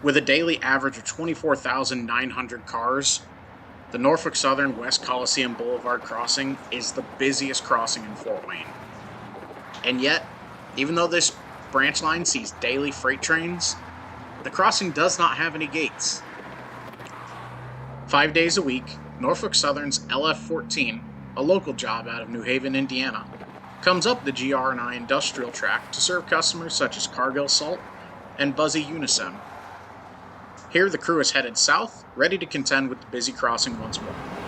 With a daily average of 24,900 cars, the Norfolk Southern West Coliseum Boulevard crossing is the busiest crossing in Fort Wayne. And yet, even though this branch line sees daily freight trains, the crossing does not have any gates. 5 days a week, Norfolk Southern's LF-14, a local job out of New Haven, Indiana, comes up the GR&I industrial track to serve customers such as Cargill Salt and Buzzy Unicem. Here the crew is headed south, ready to contend with the busy crossing once more.